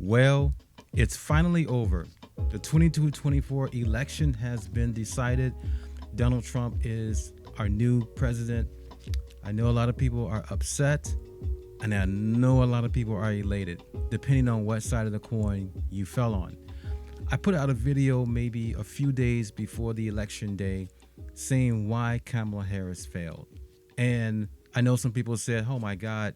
Well, it's finally over. The 22-24 election has been decided. Donald Trump is our new president. I know a lot of people are upset, and I know a lot of people are elated, depending on what side of the coin you fell on. I put out a video maybe a few days before the election day saying why Kamala Harris failed. And I know some people said, oh my God,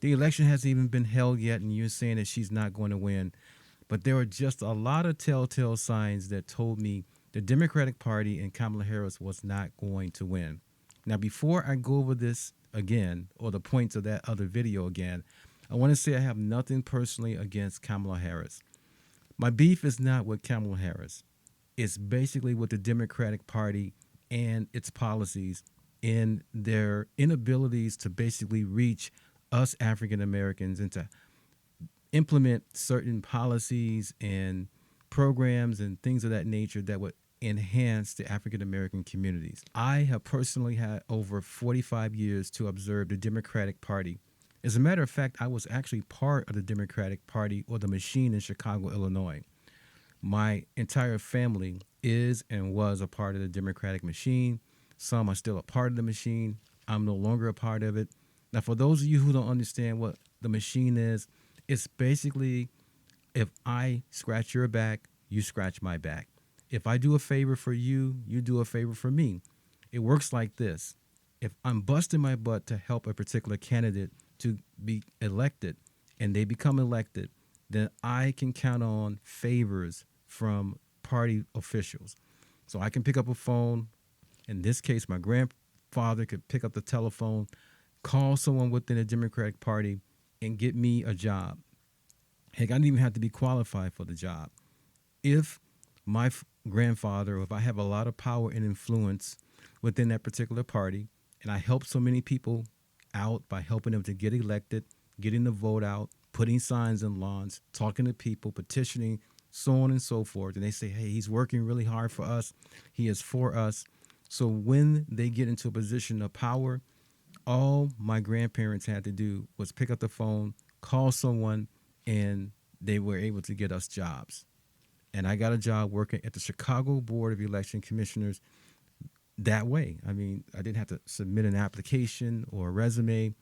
the election hasn't even been held yet, and you're saying that she's not going to win. But there were just a lot of telltale signs that told me the Democratic Party and Kamala Harris was not going to win. Now, before I go over this again, or the points of that other video again, I want to say I have nothing personally against Kamala Harris. My beef is not with Kamala Harris. It's basically with the Democratic Party and its policies and their inabilities to basically reach us African Americans and to implement certain policies and programs and things of that nature that would enhance the African American communities. I have personally had over 45 years to observe the Democratic Party. As a matter of fact, I was actually part of the Democratic Party or the machine in Chicago, Illinois. My entire family is and was a part of the Democratic machine. Some are still a part of the machine. I'm no longer a part of it. Now, for those of you who don't understand what the machine is, it's basically if I scratch your back, you scratch my back. If I do a favor for you, you do a favor for me. It works like this. If I'm busting my butt to help a particular candidate to be elected and they become elected, then I can count on favors from party officials. So I can pick up a phone. In this case, my grandfather could pick up the telephone, call someone within the Democratic Party, and get me a job. Heck, I didn't even have to be qualified for the job. If my grandfather, or if I have a lot of power and influence within that particular party, and I help so many people out by helping them to get elected, getting the vote out, putting signs in lawns, talking to people, petitioning, so on and so forth, and they say, hey, he's working really hard for us. He is for us. So when they get into a position of power, all my grandparents had to do was pick up the phone, call someone, and they were able to get us jobs. And I got a job working at the Chicago Board of Election Commissioners that way. I mean, I didn't have to submit an application or a resume.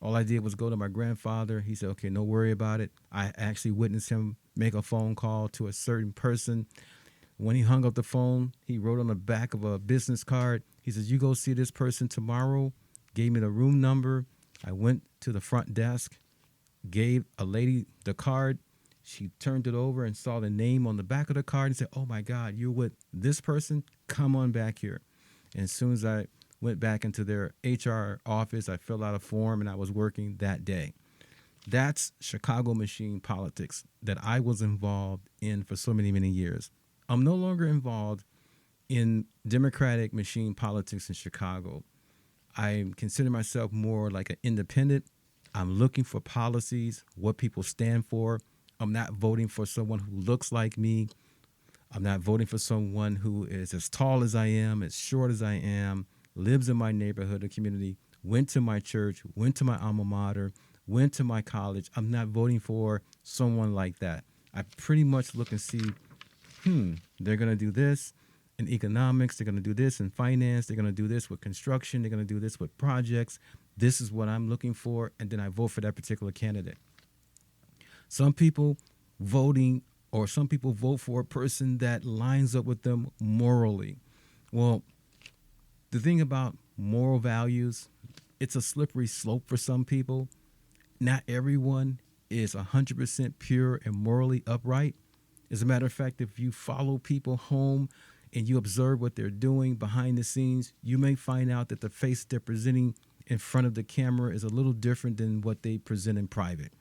All I did was go to my grandfather. He said, okay, no worry about it. I actually witnessed him make a phone call to a certain person. When he hung up the phone, he wrote on the back of a business card. He says, you go see this person tomorrow. Gave me the room number. I went to the front desk, gave a lady the card. She turned it over and saw the name on the back of the card and said, oh my God, you're with this person? Come on back here. And as soon as I went back into their HR office, I filled out a form and I was working that day. That's Chicago machine politics that I was involved in for so many, many years. I'm no longer involved in Democratic machine politics in Chicago. I consider myself more like an independent. I'm looking for policies, what people stand for. I'm not voting for someone who looks like me. I'm not voting for someone who is as tall as I am, as short as I am, lives in my neighborhood or community, went to my church, went to my alma mater, went to my college. I'm not voting for someone like that. I pretty much look and see, they're going to do this in economics. They're going to do this in finance. They're going to do this with construction. They're going to do this with projects. This is what I'm looking for. And then I vote for that particular candidate. Some people vote for a person that lines up with them morally. Well, the thing about moral values, it's a slippery slope for some people. Not everyone is 100% pure and morally upright. As a matter of fact, if you follow people home and you observe what they're doing behind the scenes, you may find out that the face they're presenting in front of the camera is a little different than what they present in private.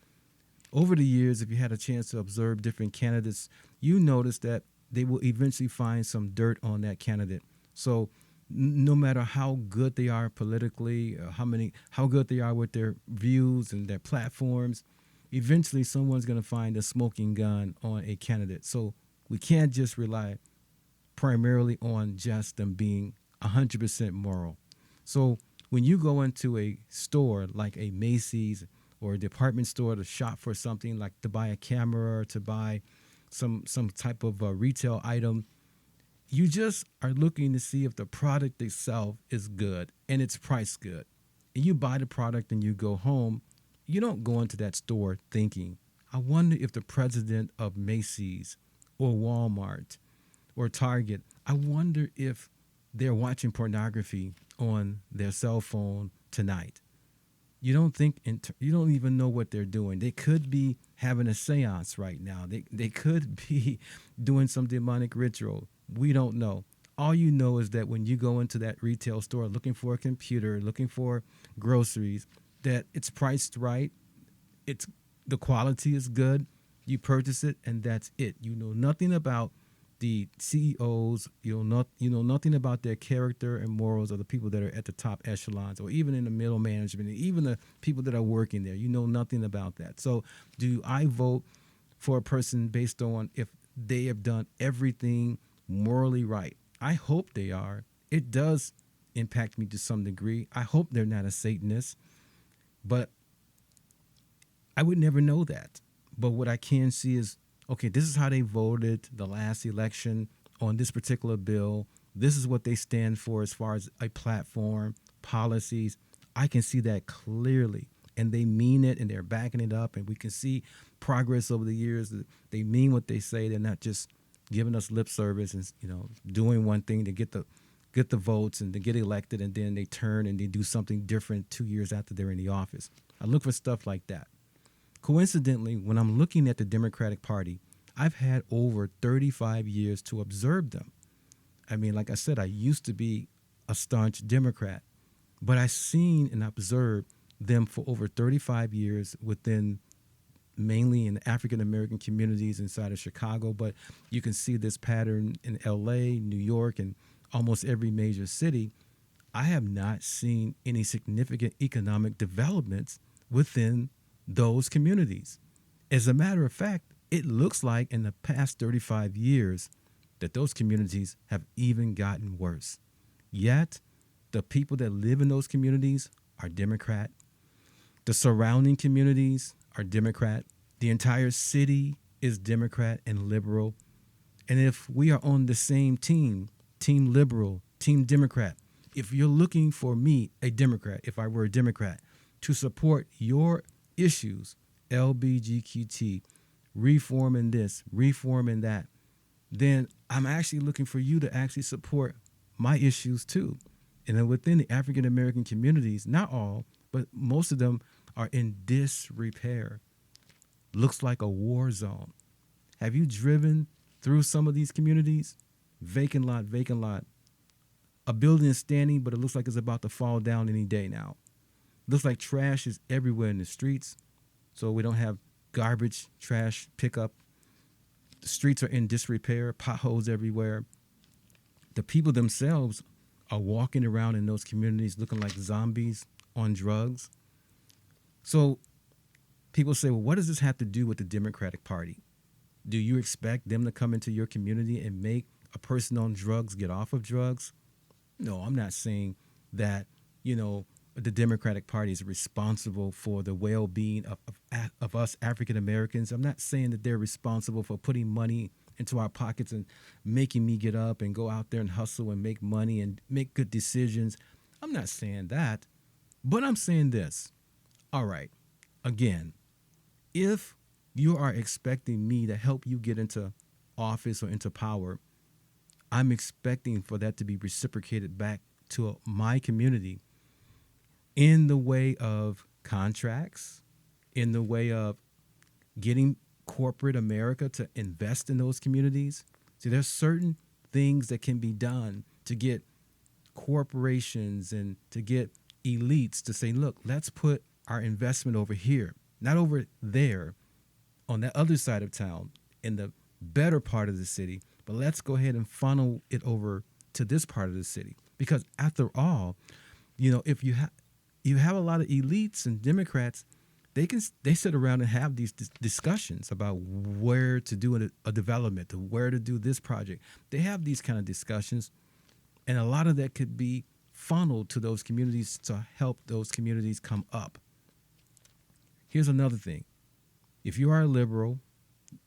Over the years, if you had a chance to observe different candidates, you notice that they will eventually find some dirt on that candidate. So no matter how good they are politically, or how good they are with their views and their platforms, eventually someone's going to find a smoking gun on a candidate. So we can't just rely primarily on just them being 100% moral. So when you go into a store like a Macy's or a department store to shop for something like to buy a camera or to buy some type of retail item. You just are looking to see if the product itself is good and it's priced good. And you buy the product and you go home. You don't go into that store thinking, I wonder if the president of Macy's or Walmart or Target, I wonder if they're watching pornography on their cell phone tonight. You don't think, you don't even know what they're doing. They could be having a seance right now. They could be doing some demonic ritual. We don't know. All you know is that when you go into that retail store looking for a computer, looking for groceries, that it's priced right, it's the quality is good, you purchase it, and that's it. You know nothing about the CEOs, you know nothing about their character and morals of the people that are at the top echelons or even in the middle management, and even the people that are working there. You know nothing about that. So do I vote for a person based on if they have done everything morally right? I hope they are. It does impact me to some degree. I hope they're not a Satanist, but I would never know that. But what I can see is, okay, this is how they voted the last election on this particular bill. This is what they stand for as far as a platform, policies. I can see that clearly. And they mean it and they're backing it up. And we can see progress over the years. They mean what they say. They're not just giving us lip service and, doing one thing to get the votes and to get elected, and then they turn and they do something different 2 years after they're in the office. I look for stuff like that. Coincidentally, when I'm looking at the Democratic Party, I've had over 35 years to observe them. I mean, like I said, I used to be a staunch Democrat, but I've seen and observed them for over 35 years within mainly in African American communities inside of Chicago. But you can see this pattern in LA, New York, and almost every major city. I have not seen any significant economic developments within those communities. As a matter of fact, it looks like in the past 35 years that those communities have even gotten worse. Yet, the people that live in those communities are Democrat. The surrounding communities are Democrat. The entire city is Democrat and liberal. And if we are on the same team, Team Liberal, Team Democrat, if you're looking for me, a Democrat, if I were a Democrat, to support your issues, LBGQT, reforming this, reforming that, then I'm actually looking for you to actually support my issues too. And then within the African American communities, not all, but most of them are in disrepair. Looks like a war zone. Have you driven through some of these communities? Vacant lot, vacant lot. A building is standing, but it looks like it's about to fall down any day now. Looks like trash is everywhere in the streets. So we don't have garbage, trash pickup. The streets are in disrepair, potholes everywhere. The people themselves are walking around in those communities looking like zombies on drugs. So people say, well, what does this have to do with the Democratic Party? Do you expect them to come into your community and make a person on drugs get off of drugs? No, I'm not saying that, the Democratic Party is responsible for the well-being of us African Americans. I'm not saying that they're responsible for putting money into our pockets and making me get up and go out there and hustle and make money and make good decisions. I'm not saying that, but I'm saying this. All right, again, if you are expecting me to help you get into office or into power, I'm expecting for that to be reciprocated back to my community in the way of contracts, in the way of getting corporate America to invest in those communities. See, there's certain things that can be done to get corporations and to get elites to say, look, let's put our investment over here, not over there on that other side of town in the better part of the city, but let's go ahead and funnel it over to this part of the city. Because after all, if you have a lot of elites and Democrats, they sit around and have these discussions about where to do a development, to where to do this project. They have these kind of discussions, and a lot of that could be funneled to those communities to help those communities come up. Here's another thing. If you are a liberal,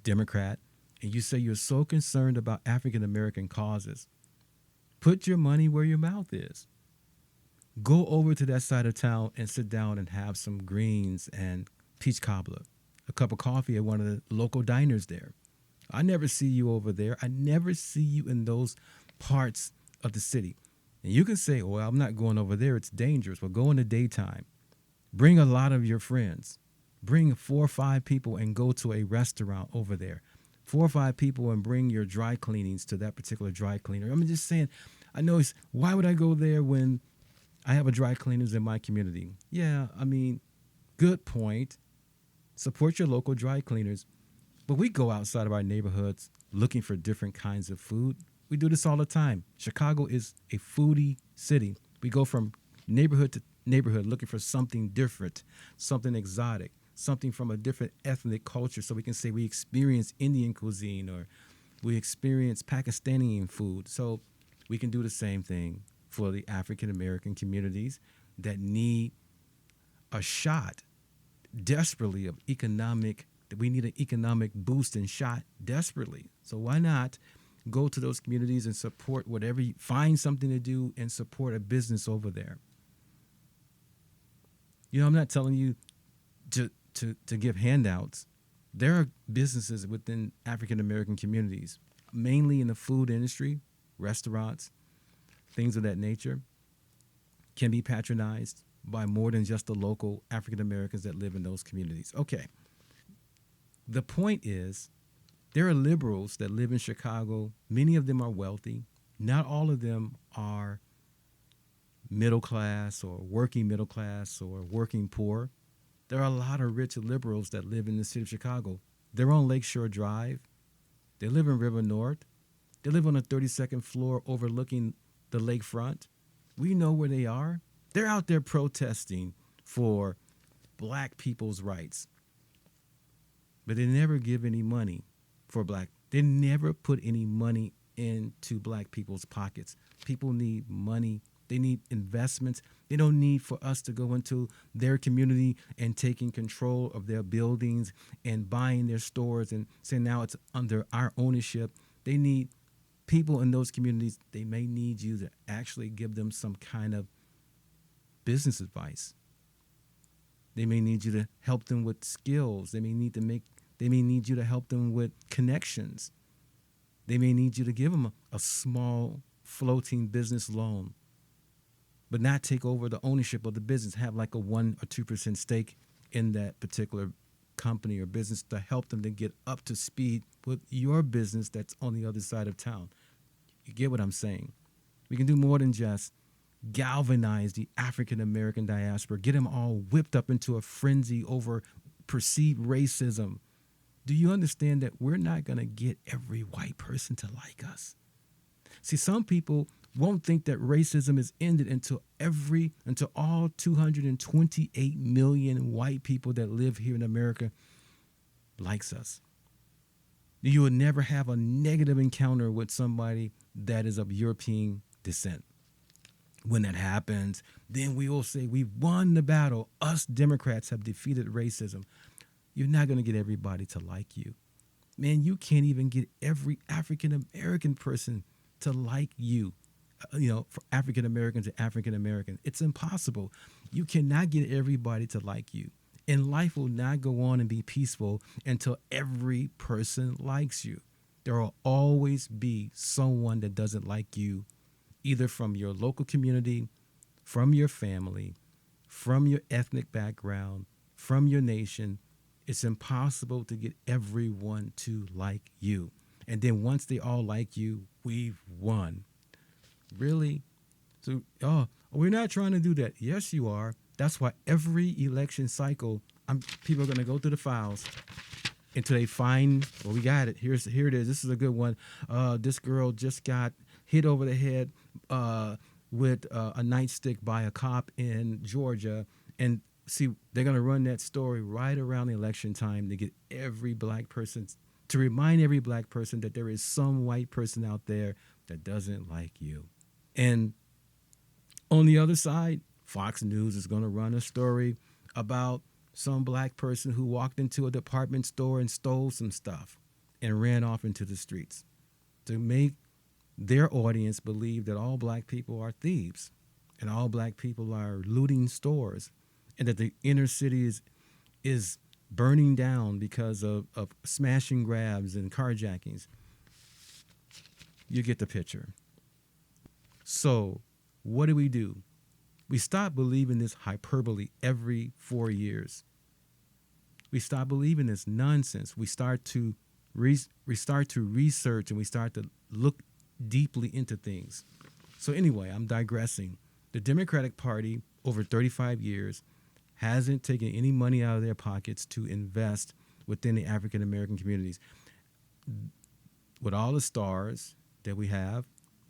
Democrat, and you say you're so concerned about African American causes, put your money where your mouth is. Go over to that side of town and sit down and have some greens and peach cobbler, a cup of coffee at one of the local diners there. I never see you over there. I never see you in those parts of the city. And you can say, well, I'm not going over there. It's dangerous. Well, go in the daytime. Bring a lot of your friends. Bring 4 or 5 people and go to a restaurant over there. 4 or 5 people and bring your dry cleanings to that particular dry cleaner. I'm just saying, I know why would I go there when I have a dry cleaners in my community? Yeah, I mean, good point. Support your local dry cleaners. But we go outside of our neighborhoods looking for different kinds of food. We do this all the time. Chicago is a foodie city. We go from neighborhood to neighborhood looking for something different, something exotic, something from a different ethnic culture. So we can say we experience Indian cuisine or we experience Pakistani food. So we can do the same thing for the African American communities that need a shot desperately of we need an economic boost and shot desperately. So why not go to those communities and support whatever find something to do and support a business over there. You know, I'm not telling you to give handouts. There are businesses within African American communities, mainly in the food industry, restaurants, things of that nature, can be patronized by more than just the local African Americans that live in those communities. Okay. The point is, there are liberals that live in Chicago. Many of them are wealthy. Not all of them are middle class or working middle class or working poor. There are a lot of rich liberals that live in the city of Chicago. They're on Lakeshore Drive. They live in River North. They live on the 32nd floor overlooking the lakefront. We know where they are. They're out there protesting for black people's rights. But they never give any money for black. They never put any money into black people's pockets. People need money. They need investments. They don't need for us to go into their community and taking control of their buildings and buying their stores and saying now it's under our ownership. They need people in those communities. They may need you to actually give them some kind of business advice. They may need you to help them with skills. They may need you to help them with connections. They may need you to give them a small floating business loan, but not take over the ownership of the business, have like a 1 or 2% stake in that particular company or business to help them to get up to speed with your business that's on the other side of town. You get what I'm saying? We can do more than just galvanize the African American diaspora, get them all whipped up into a frenzy over perceived racism. Do you understand that we're not going to get every white person to like us? See, some people won't think that racism is ended until all 228 million white people that live here in America likes us. You will never have a negative encounter with somebody that is of European descent. When that happens, then we will say we've won the battle. Us Democrats have defeated racism. You're not going to get everybody to like you. Man, you can't even get every African American person to like you. For African American to African American. It's impossible. You cannot get everybody to like you. And life will not go on and be peaceful until every person likes you. There will always be someone that doesn't like you, either from your local community, from your family, from your ethnic background, from your nation. It's impossible to get everyone to like you. And then once they all like you, we've won. Really? So, we're not trying to do that. Yes, you are. That's why every election cycle, people are going to go through the files until they find, well, we got it. Here it is. This is a good one. This girl just got hit over the head with a nightstick by a cop in Georgia. And see, they're going to run that story right around the election time to get every black person, to remind every black person that there is some white person out there that doesn't like you. And on the other side, Fox News is going to run a story about some black person who walked into a department store and stole some stuff and ran off into the streets to make their audience believe that all black people are thieves and all black people are looting stores and that the inner city is burning down because of smashing grabs and carjackings. You get the picture. So what do? We stop believing this hyperbole every 4 years. We stop believing this nonsense. We start to research and we start to look deeply into things. So anyway, I'm digressing. The Democratic Party over 35 years hasn't taken any money out of their pockets to invest within the African American communities. With all the stars that we have,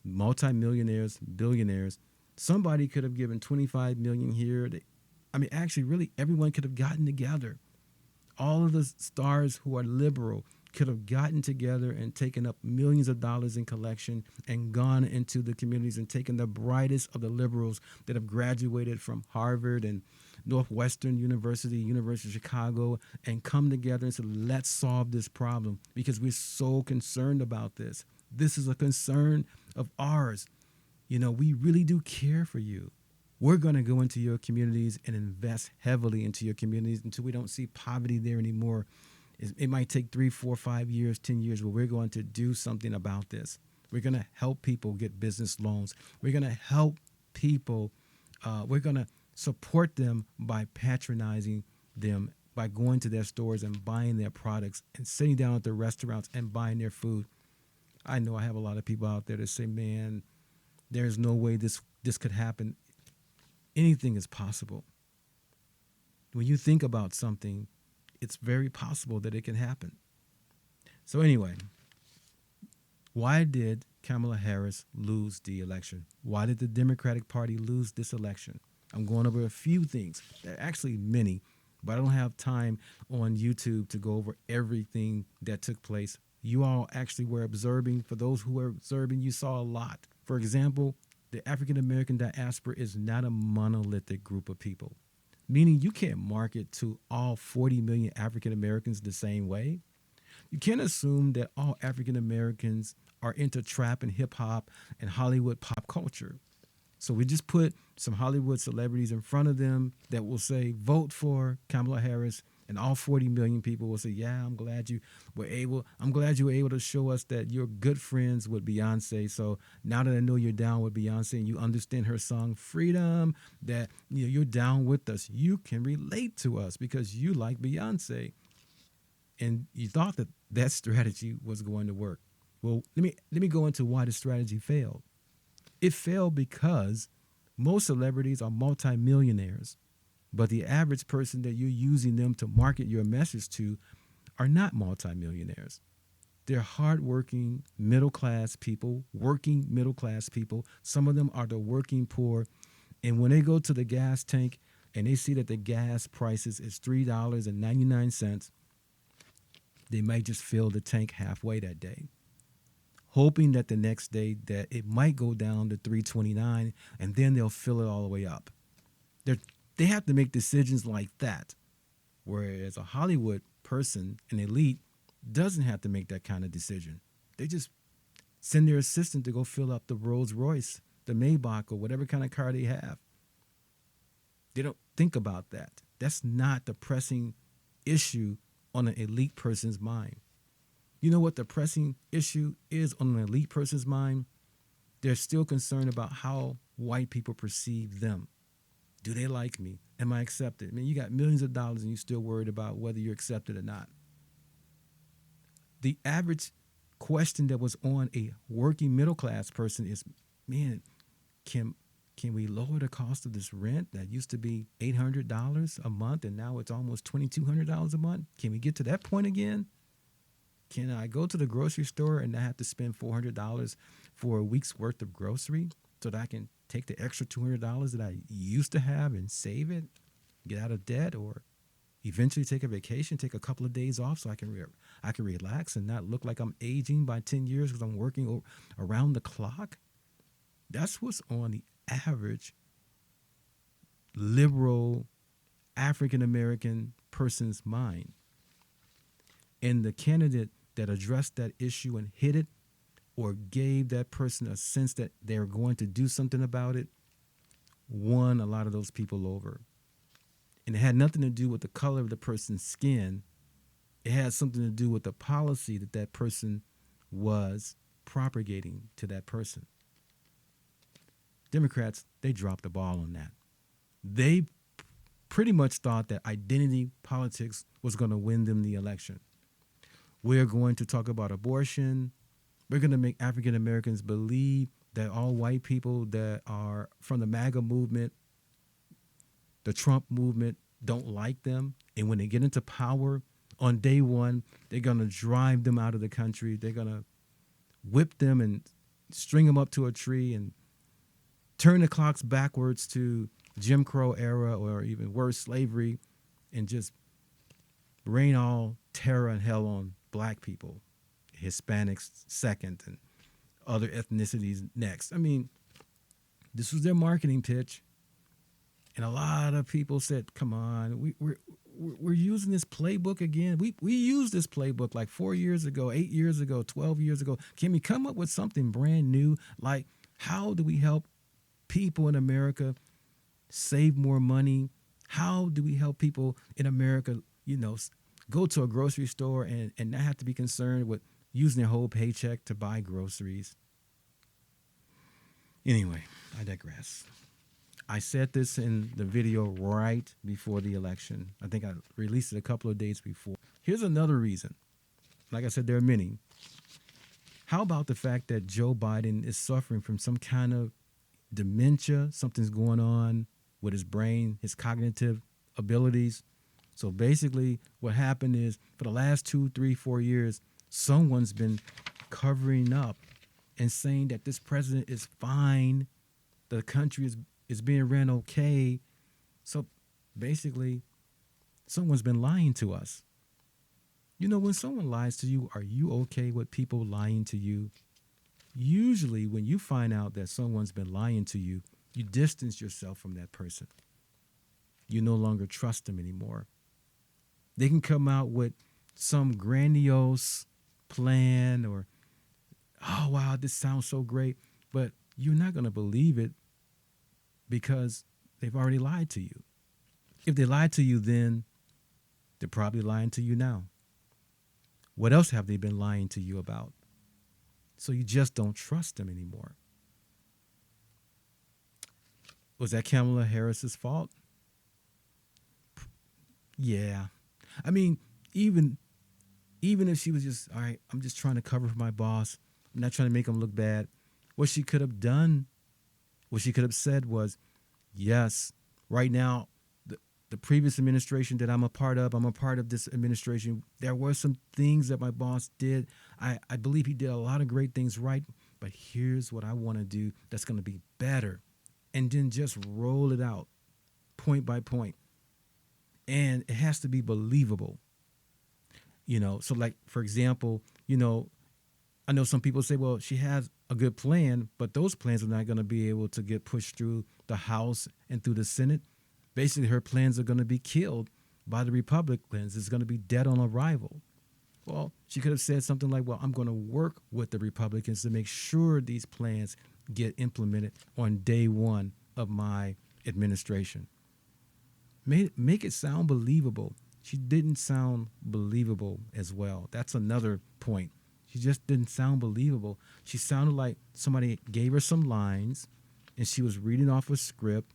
multimillionaires, billionaires, somebody could have given 25 million here. Actually, really, everyone could have gotten together. All of the stars who are liberal could have gotten together and taken up millions of dollars in collection and gone into the communities and taken the brightest of the liberals that have graduated from Harvard and Northwestern University, University of Chicago, and come together and said, let's solve this problem because we're so concerned about this. This is a concern of ours. We really do care for you. We're going to go into your communities and invest heavily into your communities until we don't see poverty there anymore. It might take 3, 4, 5 years, 10 years, but we're going to do something about this. We're going to help people get business loans. We're going to help people. We're going to support them by patronizing them, by going to their stores and buying their products and sitting down at their restaurants and buying their food. I know I have a lot of people out there that say, man, there's no way this could happen. Anything is possible. When you think about something, it's very possible that it can happen. So anyway, why did Kamala Harris lose the election? Why did the Democratic Party lose this election? I'm going over a few things. There are actually many, but I don't have time on YouTube to go over everything that took place. You all actually were observing. For those who were observing, you saw a lot. For example, the African American diaspora is not a monolithic group of people, meaning you can't market to all 40 million African Americans the same way. You can't assume that all African Americans are into trap and hip hop and Hollywood pop culture. So we just put some Hollywood celebrities in front of them that will say, vote for Kamala Harris. And all 40 million people will say, yeah, I'm glad you were able to show us that you're good friends with Beyonce. So now that I know you're down with Beyonce and you understand her song Freedom, that you're down with us, you can relate to us because you like Beyonce. And you thought that strategy was going to work. Well, let me go into why the strategy failed. It failed because most celebrities are multimillionaires. But the average person that you're using them to market your message to are not multimillionaires. They're hardworking middle-class people, working middle-class people. Some of them are the working poor. And when they go to the gas tank and they see that the gas prices is $3.99, they might just fill the tank halfway that day, hoping that the next day that it might go down to $3.29 and then they'll fill it all the way up. They have to make decisions like that, whereas a Hollywood person, an elite, doesn't have to make that kind of decision. They just send their assistant to go fill up the Rolls Royce, the Maybach, or whatever kind of car they have. They don't think about that. That's not the pressing issue on an elite person's mind. You know what the pressing issue is on an elite person's mind? They're still concerned about how white people perceive them. Do they like me? Am I accepted? I mean, you got millions of dollars and you're still worried about whether you're accepted or not. The average question that was on a working middle class person is, man, can we lower the cost of this rent that used to be $800 a month and now it's almost $2,200 a month? Can we get to that point again? Can I go to the grocery store and not have to spend $400 for a week's worth of grocery so that I can take the extra $200 that I used to have and save it, get out of debt, or eventually take a vacation, take a couple of days off so I can relax and not look like I'm aging by 10 years because I'm working around the clock? That's what's on the average liberal African-American person's mind. And the candidate that addressed that issue and hit it, or gave that person a sense that they're going to do something about it, won a lot of those people over. And it had nothing to do with the color of the person's skin. It had something to do with the policy that that person was propagating to that person. Democrats, they dropped the ball on that. They pretty much thought that identity politics was going to win them the election. We're going to talk about abortion. We're going to make African Americans believe that all white people that are from the MAGA movement, the Trump movement, don't like them. And when they get into power on day one, they're going to drive them out of the country. They're going to whip them and string them up to a tree and turn the clocks backwards to Jim Crow era, or even worse, slavery, and just rain all terror and hell on black people, Hispanics second, and other ethnicities next. I mean, this was their marketing pitch. And a lot of people said, come on, we're using this playbook again. We used this playbook like 4 years ago, 8 years ago, 12 years ago. Can we come up with something brand new? Like, how do we help people in America save more money? How do we help people in America, go to a grocery store and not have to be concerned with using their whole paycheck to buy groceries? Anyway, I digress. I said this in the video right before the election. I think I released it a couple of days before. Here's another reason. Like I said, there are many. How about the fact that Joe Biden is suffering from some kind of dementia? Something's going on with his brain, his cognitive abilities. So basically what happened is, for the last 2, 3, 4 years, someone's been covering up and saying that this president is fine. The country is being ran okay. So basically, someone's been lying to us. When someone lies to you, are you okay with people lying to you? Usually when you find out that someone's been lying to you, you distance yourself from that person. You no longer trust them anymore. They can come out with some grandiose plan or, oh, wow, this sounds so great, but you're not going to believe it because they've already lied to you. If they lied to you then, they're probably lying to you now. What else have they been lying to you about? So you just don't trust them anymore. Was that Kamala Harris's fault? Yeah. I mean, even if she was just, all right, I'm just trying to cover for my boss, I'm not trying to make him look bad. What she could have done, what she could have said was, yes, right now, the previous administration that I'm a part of this administration, there were some things that my boss did. I believe he did a lot of great things right, but here's what I want to do that's going to be better. And then just roll it out point by point. And it has to be believable. So like, for example, I know some people say, well, she has a good plan, but those plans are not going to be able to get pushed through the House and through the Senate. Basically, her plans are going to be killed by the Republicans. It's going to be dead on arrival. Well, she could have said something like, well, I'm going to work with the Republicans to make sure these plans get implemented on day one of my administration. Make it sound believable. She didn't sound believable as well. That's another point. She just didn't sound believable. She sounded like somebody gave her some lines and she was reading off a script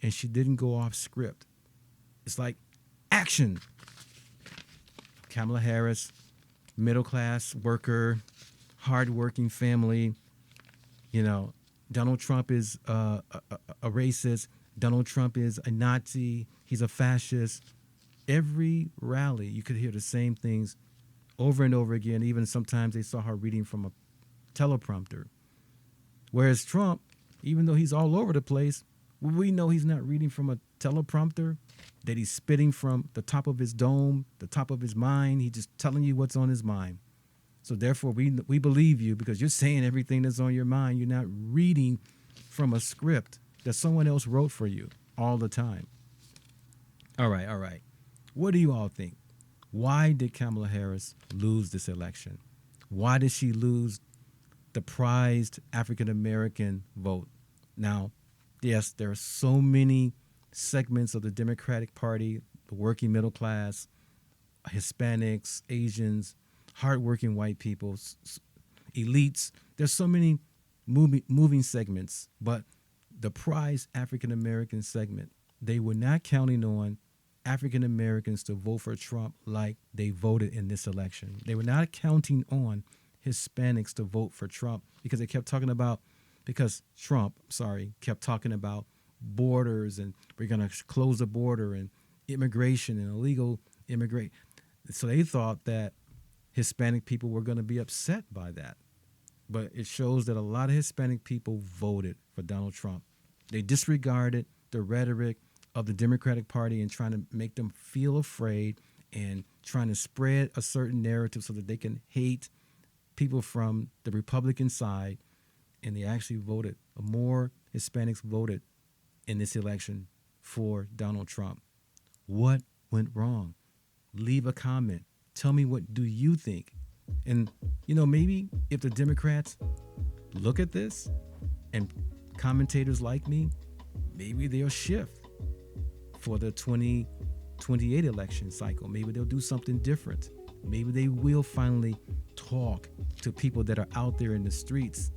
and she didn't go off script. It's like, action. Kamala Harris, middle-class worker, hard-working family. Donald Trump is a racist. Donald Trump is a Nazi. He's a fascist. Every rally, you could hear the same things over and over again. Even sometimes they saw her reading from a teleprompter. Whereas Trump, even though he's all over the place, we know he's not reading from a teleprompter, that he's spitting from the top of his dome, the top of his mind. He's just telling you what's on his mind. So therefore, we believe you because you're saying everything that's on your mind. You're not reading from a script that someone else wrote for you all the time. All right. What do you all think? Why did Kamala Harris lose this election? Why did she lose the prized African American vote? Now, yes, there are so many segments of the Democratic Party, the working middle class, Hispanics, Asians, hardworking white people, elites. There's so many moving segments, but the prized African American segment, they were not counting on African Americans to vote for Trump like they voted in this election. They were not counting on Hispanics to vote for Trump because they kept talking about, because Trump, kept talking about borders and we're going to close the border and immigration and illegal immigrate. So they thought that Hispanic people were going to be upset by that. But it shows that a lot of Hispanic people voted for Donald Trump. They disregarded the rhetoric of the Democratic Party and trying to make them feel afraid and trying to spread a certain narrative so that they can hate people from the Republican side. And they actually voted, more Hispanics voted in this election for Donald Trump. What went wrong? Leave a comment. Tell me, what do you think? And, maybe if the Democrats look at this and commentators like me, maybe they'll shift for the 2028 election cycle. Maybe they'll do something different. Maybe they will finally talk to people that are out there in the streets.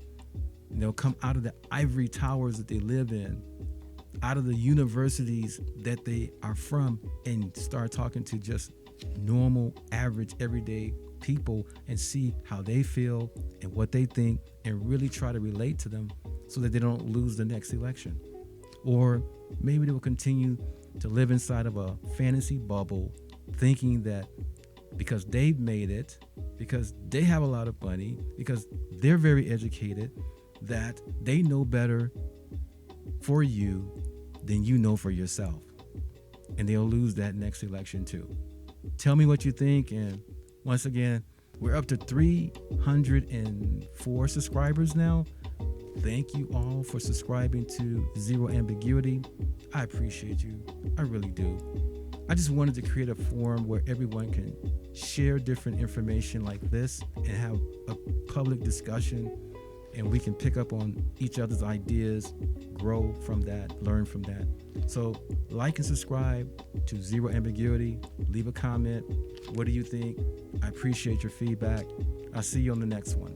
They'll come out of the ivory towers that they live in, out of the universities that they are from, and start talking to just normal, average, everyday people and see how they feel and what they think and really try to relate to them so that they don't lose the next election. Or maybe they will continue to live inside of a fantasy bubble thinking that because they've made it, because they have a lot of money, because they're very educated, that they know better for you than you know for yourself. And they'll lose that next election too. Tell me what you think. And once again, we're up to 304 subscribers now. Thank you all for subscribing to Zero Ambiguity. I appreciate you. I really do. I just wanted to create a forum where everyone can share different information like this and have a public discussion, and we can pick up on each other's ideas, grow from that, learn from that. So like and subscribe to Zero Ambiguity. Leave a comment. What do you think? I appreciate your feedback. I'll see you on the next one.